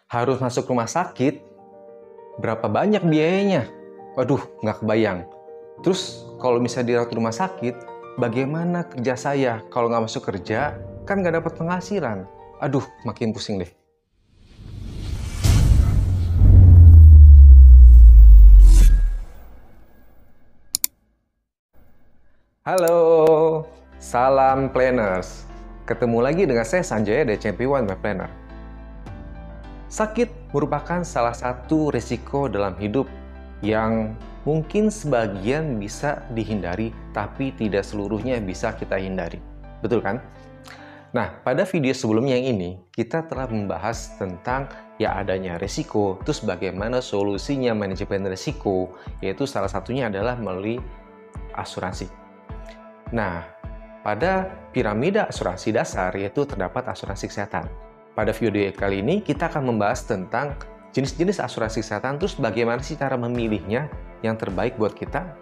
Harus masuk rumah sakit? Berapa banyak biayanya? Waduh, nggak kebayang. Terus kalau misalnya dirawat di rumah sakit, bagaimana kerja saya? Kalau nggak masuk kerja, kan nggak dapat penghasilan. Aduh, makin pusing deh. Halo, salam planners. Ketemu lagi dengan saya Sanjaya dari Champion My Planner. Sakit merupakan salah satu risiko dalam hidup yang mungkin sebagian bisa dihindari, tapi tidak seluruhnya bisa kita hindari. Betul kan? Nah, pada video sebelumnya yang ini, kita telah membahas tentang adanya risiko, terus bagaimana solusinya manajemen risiko, yaitu salah satunya adalah melalui asuransi. Nah, pada piramida asuransi dasar yaitu terdapat asuransi kesehatan. Pada video kali ini kita akan membahas tentang jenis-jenis asuransi kesehatan, terus bagaimana sih cara memilihnya yang terbaik buat kita.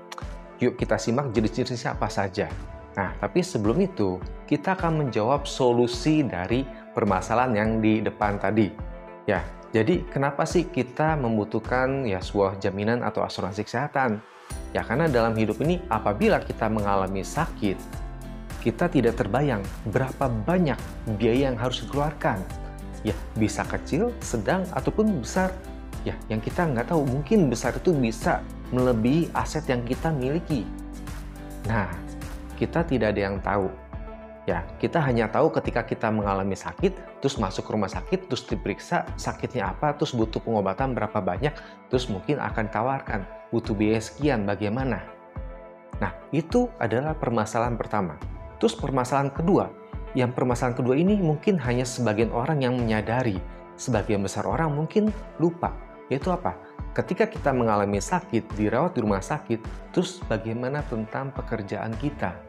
Yuk kita simak jenis-jenisnya apa saja. Nah, tapi sebelum itu kita akan menjawab solusi dari permasalahan yang di depan tadi. Ya, jadi kenapa sih kita membutuhkan sebuah jaminan atau asuransi kesehatan? Ya karena dalam hidup ini apabila kita mengalami sakit, kita tidak terbayang berapa banyak biaya yang harus dikeluarkan. Ya, bisa kecil, sedang, ataupun besar. Ya, yang kita nggak tahu, mungkin besar itu bisa melebihi aset yang kita miliki. Nah, kita tidak ada yang tahu. Ya, kita hanya tahu ketika kita mengalami sakit, terus masuk ke rumah sakit, terus diperiksa sakitnya apa, terus butuh pengobatan berapa banyak, terus mungkin akan tawarkan butuh biaya sekian, bagaimana? Nah, itu adalah permasalahan pertama. Terus permasalahan kedua, permasalahan kedua ini mungkin hanya sebagian orang yang menyadari, sebagian besar orang mungkin lupa. Yaitu apa? Ketika kita mengalami sakit, dirawat di rumah sakit, terus bagaimana tentang pekerjaan kita?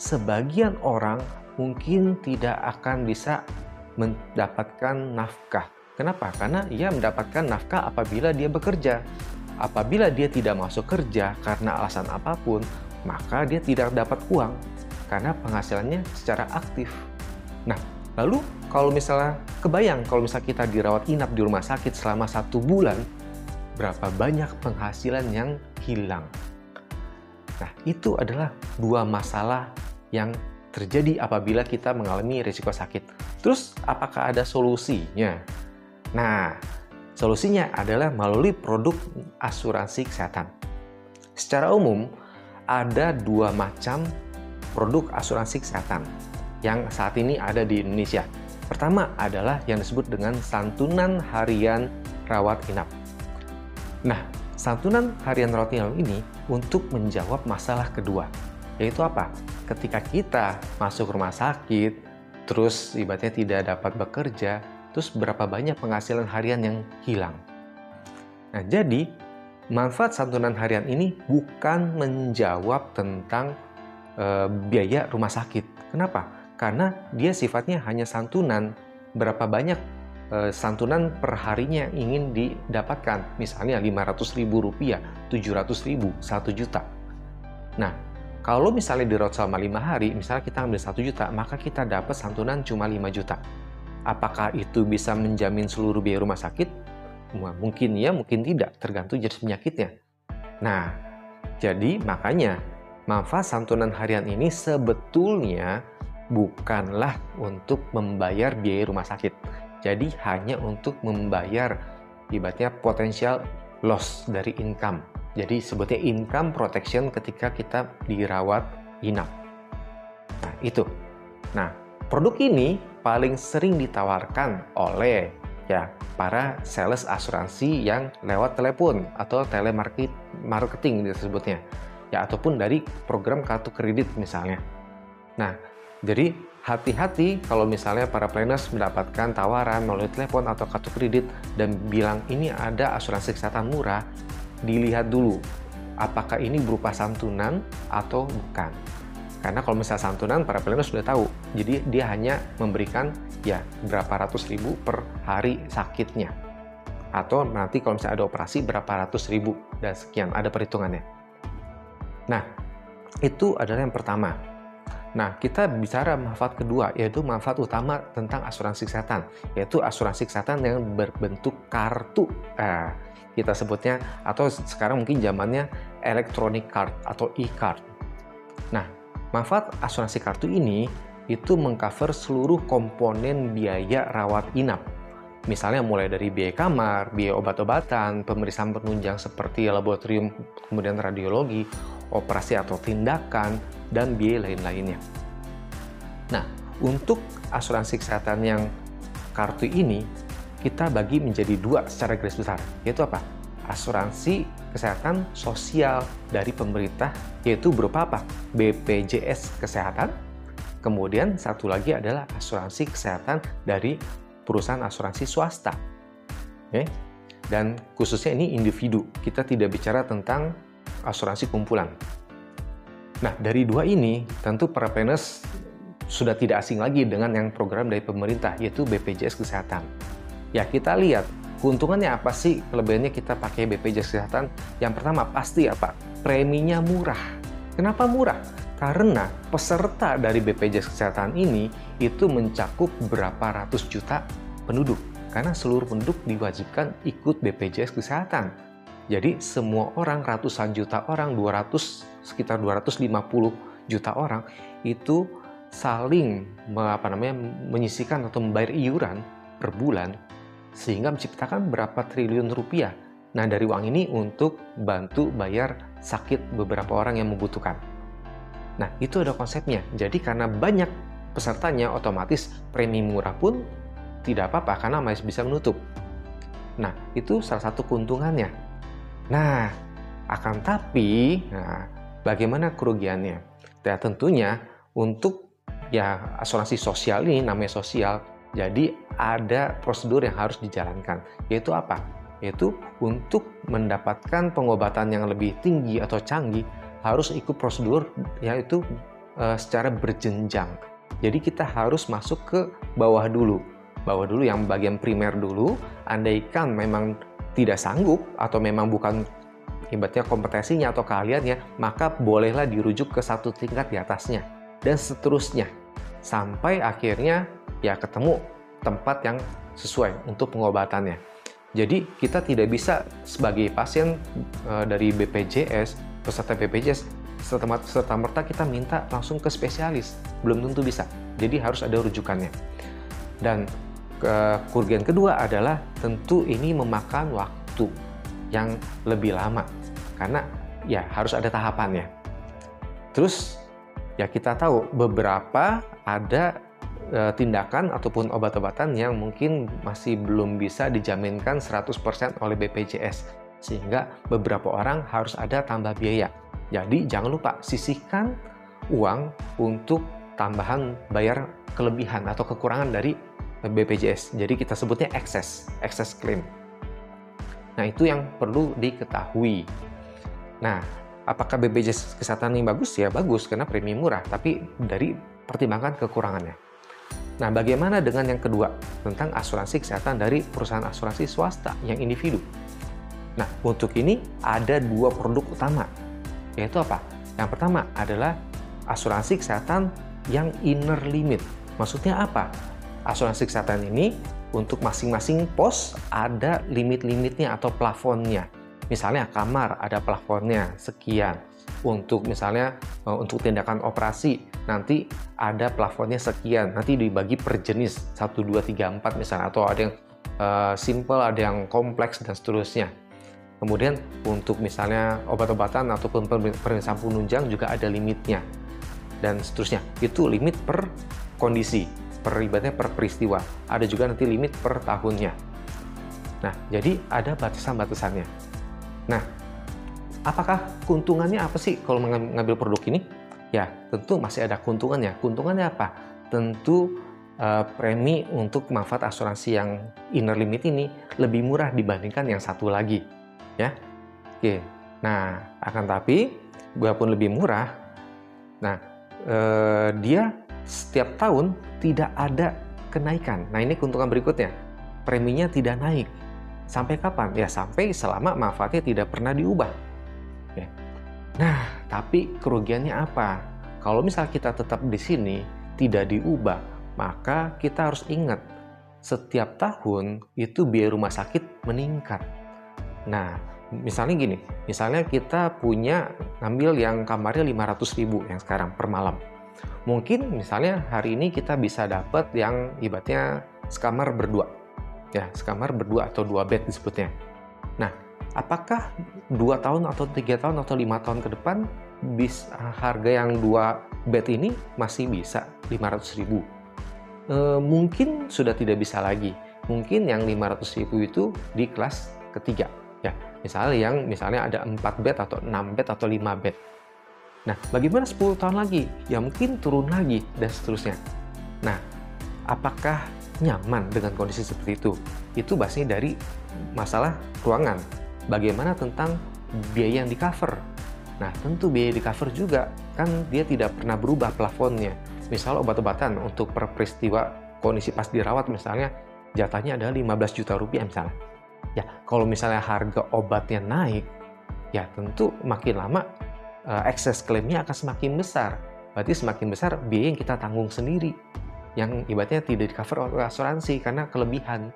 Sebagian orang mungkin tidak akan bisa mendapatkan nafkah. Kenapa? Karena ia mendapatkan nafkah apabila dia bekerja. Apabila dia tidak masuk kerja karena alasan apapun, maka dia tidak dapat uang karena penghasilannya secara aktif. Nah, lalu kalau misalnya kebayang kalau misalnya kita dirawat inap di rumah sakit selama 1 bulan, berapa banyak penghasilan yang hilang? Nah, itu adalah 2 masalah yang terjadi apabila kita mengalami risiko sakit. Terus, apakah ada solusinya? Nah, solusinya adalah melalui produk asuransi kesehatan. Secara umum, ada 2 macam produk asuransi kesehatan yang saat ini ada di Indonesia. Pertama adalah yang disebut dengan santunan harian rawat inap. Nah, santunan harian rawat inap ini untuk menjawab masalah kedua, yaitu apa? Ketika kita masuk rumah sakit, terus ibaratnya tidak dapat bekerja, terus berapa banyak penghasilan harian yang hilang. Nah, jadi manfaat santunan harian ini bukan menjawab tentang biaya rumah sakit. Kenapa? Karena dia sifatnya hanya santunan. Berapa banyak santunan per harinya yang ingin didapatkan. Misalnya Rp500.000, Rp700.000, 1 juta. Nah, kalau misalnya dirawat selama 5 hari, misalnya kita ambil 1 juta, maka kita dapat santunan cuma 5 juta. Apakah itu bisa menjamin seluruh biaya rumah sakit? Mungkin ya, mungkin tidak, tergantung jenis penyakitnya. Nah, jadi makanya manfaat santunan harian ini sebetulnya bukanlah untuk membayar biaya rumah sakit. Jadi hanya untuk membayar ibaratnya potensial loss dari income. Jadi sebutnya income protection ketika kita dirawat inap. Nah, itu. Nah, produk ini paling sering ditawarkan oleh para sales asuransi yang lewat telepon atau telemarketing disebutnya. Ataupun dari program kartu kredit misalnya. Nah, jadi hati-hati kalau misalnya para planners mendapatkan tawaran melalui telepon atau kartu kredit dan bilang ini ada asuransi kesehatan murah, dilihat dulu apakah ini berupa santunan atau bukan. Karena kalau misalnya santunan, para planners sudah tahu, jadi dia hanya memberikan berapa ratus ribu per hari sakitnya. Atau nanti kalau misalnya ada operasi berapa ratus ribu dan sekian, ada perhitungannya. Nah, itu adalah yang pertama. Nah, kita bicara manfaat kedua, yaitu manfaat utama tentang asuransi kesehatan, yaitu asuransi kesehatan yang berbentuk kartu. Kita sebutnya, atau sekarang mungkin zamannya electronic card atau e-card. Nah, manfaat asuransi kartu ini itu mengcover seluruh komponen biaya rawat inap. Misalnya mulai dari biaya kamar, biaya obat-obatan, pemeriksaan penunjang seperti laboratorium, kemudian radiologi, operasi atau tindakan, dan biaya lain-lainnya. Nah, untuk asuransi kesehatan yang kartu ini, kita bagi menjadi dua secara garis besar, yaitu apa? Asuransi kesehatan sosial dari pemerintah, yaitu berupa apa? BPJS Kesehatan. Kemudian satu lagi adalah asuransi kesehatan dari perusahaan asuransi swasta. Oke? Dan khususnya ini individu, kita tidak bicara tentang asuransi kumpulan. Nah, dari dua ini, tentu para planners sudah tidak asing lagi dengan yang program dari pemerintah, yaitu BPJS Kesehatan. Ya, kita lihat keuntungannya apa sih kelebihannya kita pakai BPJS Kesehatan. Yang pertama, pasti apa? Preminya murah. Kenapa murah? Karena peserta dari BPJS Kesehatan ini itu mencakup berapa ratus juta penduduk. Karena seluruh penduduk diwajibkan ikut BPJS Kesehatan. Jadi semua orang, ratusan juta orang, sekitar 250 juta orang itu saling menyisihkan atau membayar iuran per bulan sehingga menciptakan berapa triliun rupiah. Nah, dari uang ini untuk bantu bayar sakit beberapa orang yang membutuhkan. Nah, itu ada konsepnya. Jadi karena banyak pesertanya, otomatis premi murah pun tidak apa-apa karena masih bisa menutup. Nah, itu salah satu keuntungannya. Nah, bagaimana kerugiannya? Ya, tentunya untuk asuransi sosial ini namanya sosial, jadi ada prosedur yang harus dijalankan. Yaitu apa? Yaitu untuk mendapatkan pengobatan yang lebih tinggi atau canggih harus ikut prosedur yaitu secara berjenjang. Jadi kita harus masuk ke bawah dulu yang bagian primer dulu. Andaikan memang tidak sanggup atau memang bukan ibaratnya kompetensinya atau keahliannya, maka bolehlah dirujuk ke satu tingkat di atasnya dan seterusnya sampai akhirnya ketemu tempat yang sesuai untuk pengobatannya. Jadi kita tidak bisa sebagai pasien dari BPJS, peserta BPJS, serta-merta kita minta langsung ke spesialis, belum tentu bisa. Jadi harus ada rujukannya. Dan kerugian kedua adalah tentu ini memakan waktu yang lebih lama karena harus ada tahapannya. Terus kita tahu beberapa ada tindakan ataupun obat-obatan yang mungkin masih belum bisa dijaminkan 100% oleh BPJS sehingga beberapa orang harus ada tambah biaya. Jadi jangan lupa sisihkan uang untuk tambahan bayar kelebihan atau kekurangan dari BPJS. Jadi kita sebutnya excess claim. Nah, itu yang perlu diketahui. Nah, apakah BPJS Kesehatan ini bagus? Ya bagus, karena premi murah, tapi dari pertimbangan kekurangannya. Nah, bagaimana dengan yang kedua? Tentang asuransi kesehatan dari perusahaan asuransi swasta yang individu. Nah, untuk ini ada dua produk utama, yaitu apa? Yang pertama adalah asuransi kesehatan yang inner limit. Maksudnya apa? Asuransi kesehatan ini untuk masing-masing pos ada limit-limitnya atau plafonnya. Misalnya kamar ada plafonnya sekian. Untuk misalnya untuk tindakan operasi nanti ada plafonnya sekian. Nanti dibagi per jenis 1, 2, 3, 4 misalnya. Atau ada yang simple, ada yang kompleks dan seterusnya. Kemudian untuk misalnya obat-obatan ataupun pemeriksaan penunjang juga ada limitnya. Dan seterusnya. Itu limit per kondisi. Per peristiwa. Ada juga nanti limit per tahunnya. Nah, jadi ada batasan-batasannya. Nah, apakah keuntungannya apa sih kalau mengambil produk ini? Ya, tentu masih ada keuntungannya. Keuntungannya apa? Tentu premi untuk manfaat asuransi yang inner limit ini lebih murah dibandingkan yang satu lagi. Ya, oke. Nah, akan tapi walaupun lebih murah, nah dia setiap tahun tidak ada kenaikan. Nah, ini keuntungan berikutnya. Preminya tidak naik. Sampai kapan? Ya, sampai selama manfaatnya tidak pernah diubah. Ya. Nah, tapi kerugiannya apa? kalau misal kita tetap di sini, tidak diubah, maka kita harus ingat, setiap tahun itu biaya rumah sakit meningkat. Nah, misalnya gini, misalnya kita punya ngambil yang kamarnya 500.000 yang sekarang per malam. Mungkin misalnya hari ini kita bisa dapat yang ibaratnya sekamar berdua. Ya, sekamar berdua atau 2 bed disebutnya. Nah, apakah 2 tahun atau 3 tahun atau 5 tahun ke depan harga yang 2 bed ini masih bisa 500.000? Mungkin sudah tidak bisa lagi. Mungkin yang 500.000 itu di kelas ketiga. Ya, misalnya ada 4 bed atau 6 bed atau 5 bed. Nah, bagaimana 10 tahun lagi? Ya mungkin turun lagi dan seterusnya. Nah, apakah nyaman dengan kondisi seperti itu? Itu bahasanya dari masalah ruangan. Bagaimana tentang biaya yang di-cover? Nah, tentu biaya di-cover juga, kan dia tidak pernah berubah plafonnya. Misal obat-obatan untuk per peristiwa kondisi pas dirawat misalnya, jatahnya adalah 15 juta rupiah misalnya. Ya, kalau misalnya harga obatnya naik, ya tentu makin lama ekses klaimnya akan semakin besar. Berarti semakin besar biaya yang kita tanggung sendiri, yang ibaratnya tidak di-cover oleh asuransi karena kelebihan.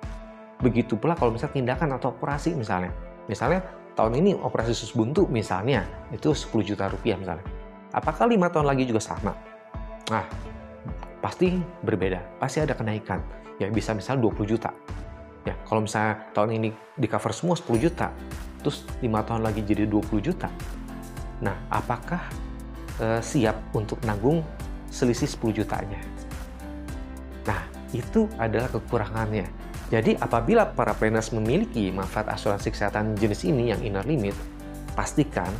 Begitu pula kalau misalnya tindakan atau operasi misalnya. Misalnya tahun ini operasi usus buntu misalnya, itu 10 juta rupiah misalnya. Apakah 5 tahun lagi juga sama? Nah, pasti berbeda. Pasti ada kenaikan. Ya bisa misalnya 20 juta. Ya, kalau misalnya tahun ini di-cover semua 10 juta, terus 5 tahun lagi jadi 20 juta. Nah, apakah siap untuk nanggung selisih 10 jutanya? Nah, itu adalah kekurangannya. Jadi, apabila para planners memiliki manfaat asuransi kesehatan jenis ini yang inner limit, pastikan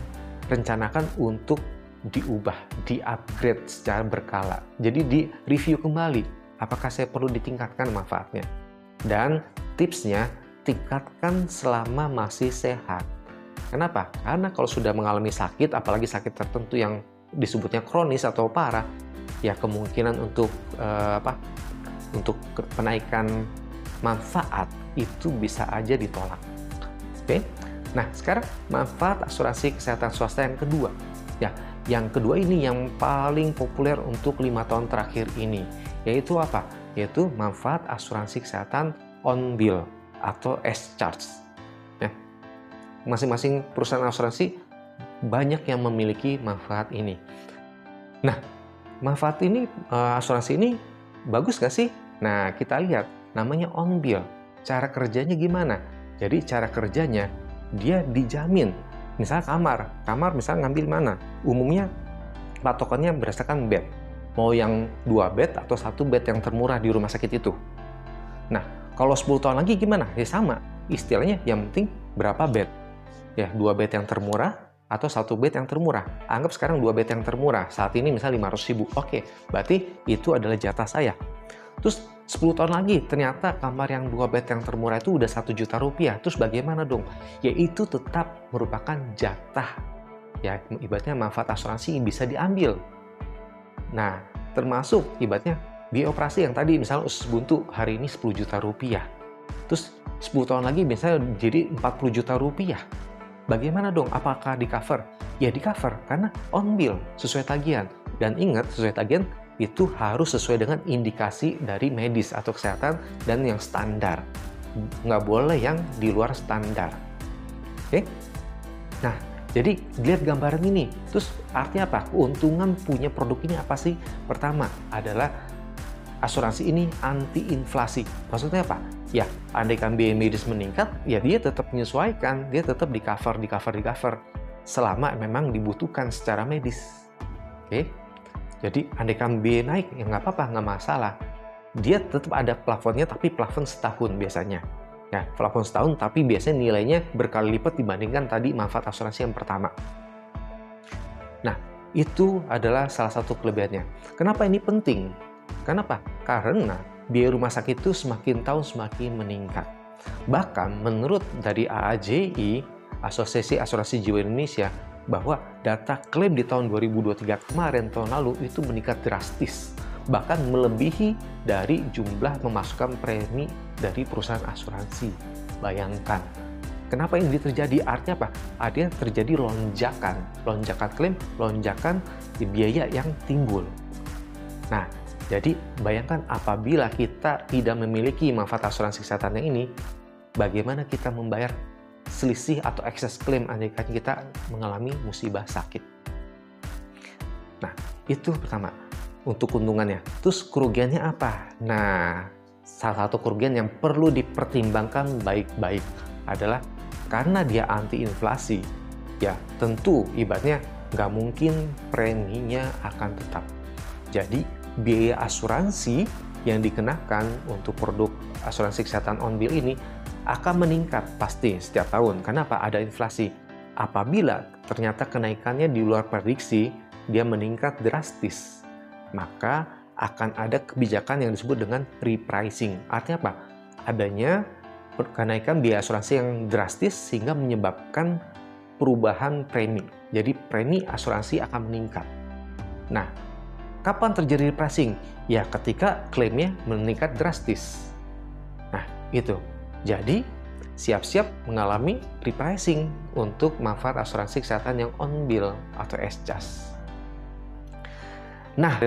rencanakan untuk diubah, di-upgrade secara berkala. Jadi, di-review kembali, apakah saya perlu ditingkatkan manfaatnya. Dan tipsnya, tingkatkan selama masih sehat. Kenapa? Karena kalau sudah mengalami sakit, apalagi sakit tertentu yang disebutnya kronis atau parah, ya kemungkinan untuk untuk penaikan manfaat itu bisa aja ditolak. Oke? Nah, sekarang manfaat asuransi kesehatan swasta yang kedua. Ya, yang kedua ini yang paling populer untuk 5 tahun terakhir ini, yaitu apa? Yaitu manfaat asuransi kesehatan on bill atau S-charge. Masing-masing perusahaan asuransi banyak yang memiliki manfaat ini. Nah, manfaat ini, asuransi ini bagus nggak sih? Nah, kita lihat, namanya on bill. Cara kerjanya gimana? Jadi, cara kerjanya, dia dijamin. Misalnya kamar misalnya ngambil mana? Umumnya, patokannya berdasarkan bed. Mau yang 2 bed atau 1 bed yang termurah di rumah sakit itu. Nah, kalau 10 tahun lagi gimana? Ya sama. Istilahnya, yang penting berapa bed? Ya, 2 bed yang termurah atau 1 bed yang termurah. Anggap sekarang 2 bed yang termurah. Saat ini misalnya 500.000. Oke, berarti itu adalah jatah saya. Terus 10 tahun lagi ternyata kamar yang 2 bed yang termurah itu udah 1 juta rupiah. Terus bagaimana dong? Ya itu tetap merupakan jatah. Ya, ibaratnya manfaat asuransi bisa diambil. Nah, termasuk ibaratnya biaya operasi yang tadi misalnya usus buntu hari ini 10 juta rupiah. Terus 10 tahun lagi misalnya jadi 40 juta rupiah. Bagaimana dong? Apakah di-cover? Ya di-cover, karena on bill, sesuai tagihan. Dan ingat, sesuai tagihan itu harus sesuai dengan indikasi dari medis atau kesehatan dan yang standar. Nggak boleh yang di luar standar. Oke? Nah, jadi lihat gambaran ini. Terus artinya apa? Keuntungan punya produk ini apa sih? Pertama adalah asuransi ini anti inflasi. Maksudnya apa? Ya, andaikan biaya medis meningkat, ya dia tetap menyesuaikan, dia tetap di-cover selama memang dibutuhkan secara medis. Oke? Jadi, andaikan biaya naik, ya nggak apa-apa, nggak masalah. Dia tetap ada plafonnya, tapi plafon setahun biasanya. Ya, plafon setahun, tapi biasanya nilainya berkali lipat dibandingkan tadi manfaat asuransi yang pertama. Nah, itu adalah salah satu kelebihannya. Kenapa ini penting? Kenapa? Karena biaya rumah sakit itu semakin tahun semakin meningkat. Bahkan menurut dari AAJI, Asosiasi Asuransi Jiwa Indonesia, bahwa data klaim di tahun 2023 kemarin, tahun lalu, itu meningkat drastis. Bahkan melebihi dari jumlah memasukkan premi dari perusahaan asuransi. Bayangkan. Kenapa ini terjadi? Artinya apa? Artinya terjadi lonjakan klaim, lonjakan di biaya yang timbul. Nah, jadi bayangkan apabila kita tidak memiliki manfaat asuransi kesehatan yang ini, bagaimana kita membayar selisih atau excess klaim andaikan kita mengalami musibah sakit. Nah, itu pertama untuk keuntungannya. Terus kerugiannya apa? Nah, salah satu kerugian yang perlu dipertimbangkan baik-baik adalah karena dia anti inflasi, ya tentu ibaratnya nggak mungkin preminya akan tetap. Jadi biaya asuransi yang dikenakan untuk produk asuransi kesehatan on bill ini akan meningkat pasti setiap tahun. Kenapa? Ada inflasi. Apabila ternyata kenaikannya di luar prediksi, dia meningkat drastis, maka akan ada kebijakan yang disebut dengan repricing. Artinya apa? Adanya kenaikan biaya asuransi yang drastis sehingga menyebabkan perubahan premi. Jadi premi asuransi akan meningkat. Nah, kapan terjadi repricing? Ya ketika klaimnya meningkat drastis. Nah, itu. Jadi, siap-siap mengalami repricing untuk manfaat asuransi kesehatan yang on bill atau SCAS. Nah,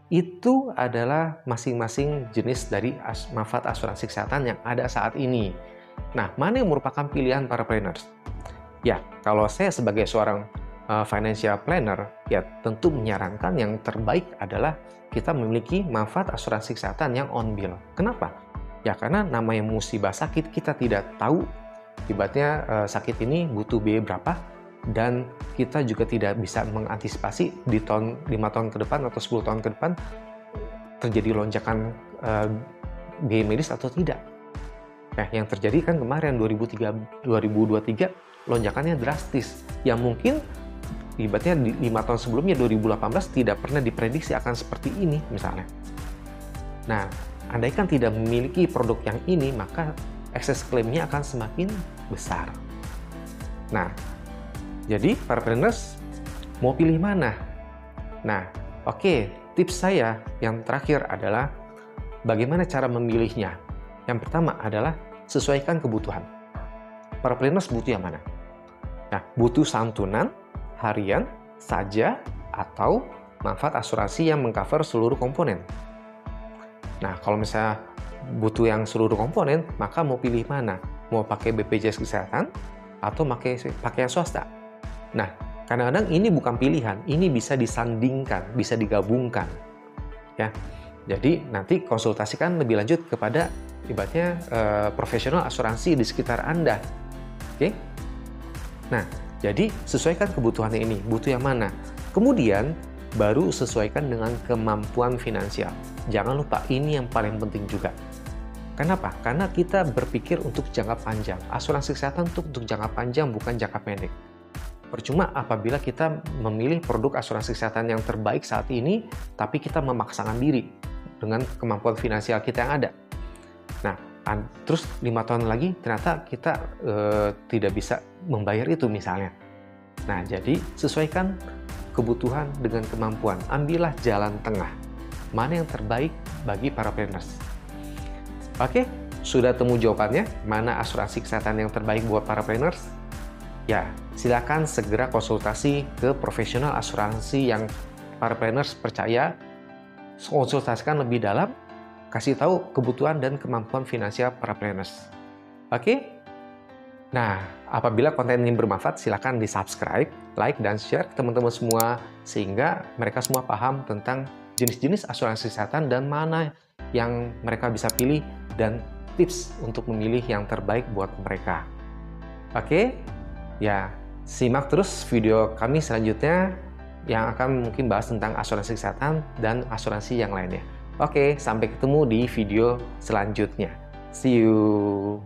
itu adalah masing-masing jenis dari manfaat asuransi kesehatan yang ada saat ini. Nah, mana yang merupakan pilihan para planners? Ya, kalau saya sebagai seorang financial planner, ya tentu menyarankan yang terbaik adalah kita memiliki manfaat asuransi kesehatan yang on bill. Kenapa? Ya, karena namanya musibah sakit, kita tidak tahu ibaratnya sakit ini butuh biaya berapa, dan kita juga tidak bisa mengantisipasi di 5 tahun ke depan atau 10 tahun ke depan terjadi lonjakan biaya medis atau tidak. Nah, yang terjadi kan kemarin 2023 lonjakannya drastis, yang mungkin ibaratnya di 5 tahun sebelumnya 2018 tidak pernah diprediksi akan seperti ini misalnya. Nah, andaikan tidak memiliki produk yang ini, maka excess claim-nya akan semakin besar. Nah, jadi para planners mau pilih mana? Nah, oke, tips saya yang terakhir adalah bagaimana cara memilihnya. Yang pertama adalah sesuaikan kebutuhan. Para planners butuh yang mana? Nah, butuh santunan harian saja atau manfaat asuransi yang mengcover seluruh komponen. Nah, kalau misalnya butuh yang seluruh komponen, maka mau pilih mana? Mau pakai BPJS Kesehatan atau pakai yang swasta? Nah, kadang-kadang ini bukan pilihan, ini bisa disandingkan, bisa digabungkan. Ya, jadi nanti konsultasikan lebih lanjut kepada ibaratnya profesional asuransi di sekitar Anda. Oke? Nah, jadi sesuaikan kebutuhannya ini, butuh yang mana. Kemudian baru sesuaikan dengan kemampuan finansial. Jangan lupa, ini yang paling penting juga. Kenapa? Karena kita berpikir untuk jangka panjang. Asuransi kesehatan untuk jangka panjang, bukan jangka pendek. Percuma apabila kita memilih produk asuransi kesehatan yang terbaik saat ini, tapi kita memaksakan diri dengan kemampuan finansial kita yang ada. Nah, terus 5 tahun lagi ternyata kita tidak bisa membayar itu misalnya. Nah, jadi sesuaikan kebutuhan dengan kemampuan. Ambillah jalan tengah. Mana yang terbaik bagi para planners. Oke, sudah temu jawabannya? Mana asuransi kesehatan yang terbaik buat para planners? Ya, silakan segera konsultasi ke profesional asuransi yang para planners percaya, konsultasikan lebih dalam, kasih tahu kebutuhan dan kemampuan finansial para planners. Oke? Nah, apabila konten ini bermanfaat, silakan di-subscribe, like, dan share ke teman-teman semua, sehingga mereka semua paham tentang jenis-jenis asuransi kesehatan dan mana yang mereka bisa pilih, dan tips untuk memilih yang terbaik buat mereka. Oke? Ya, simak terus video kami selanjutnya yang akan mungkin bahas tentang asuransi kesehatan dan asuransi yang lainnya. Oke, sampai ketemu di video selanjutnya. See you!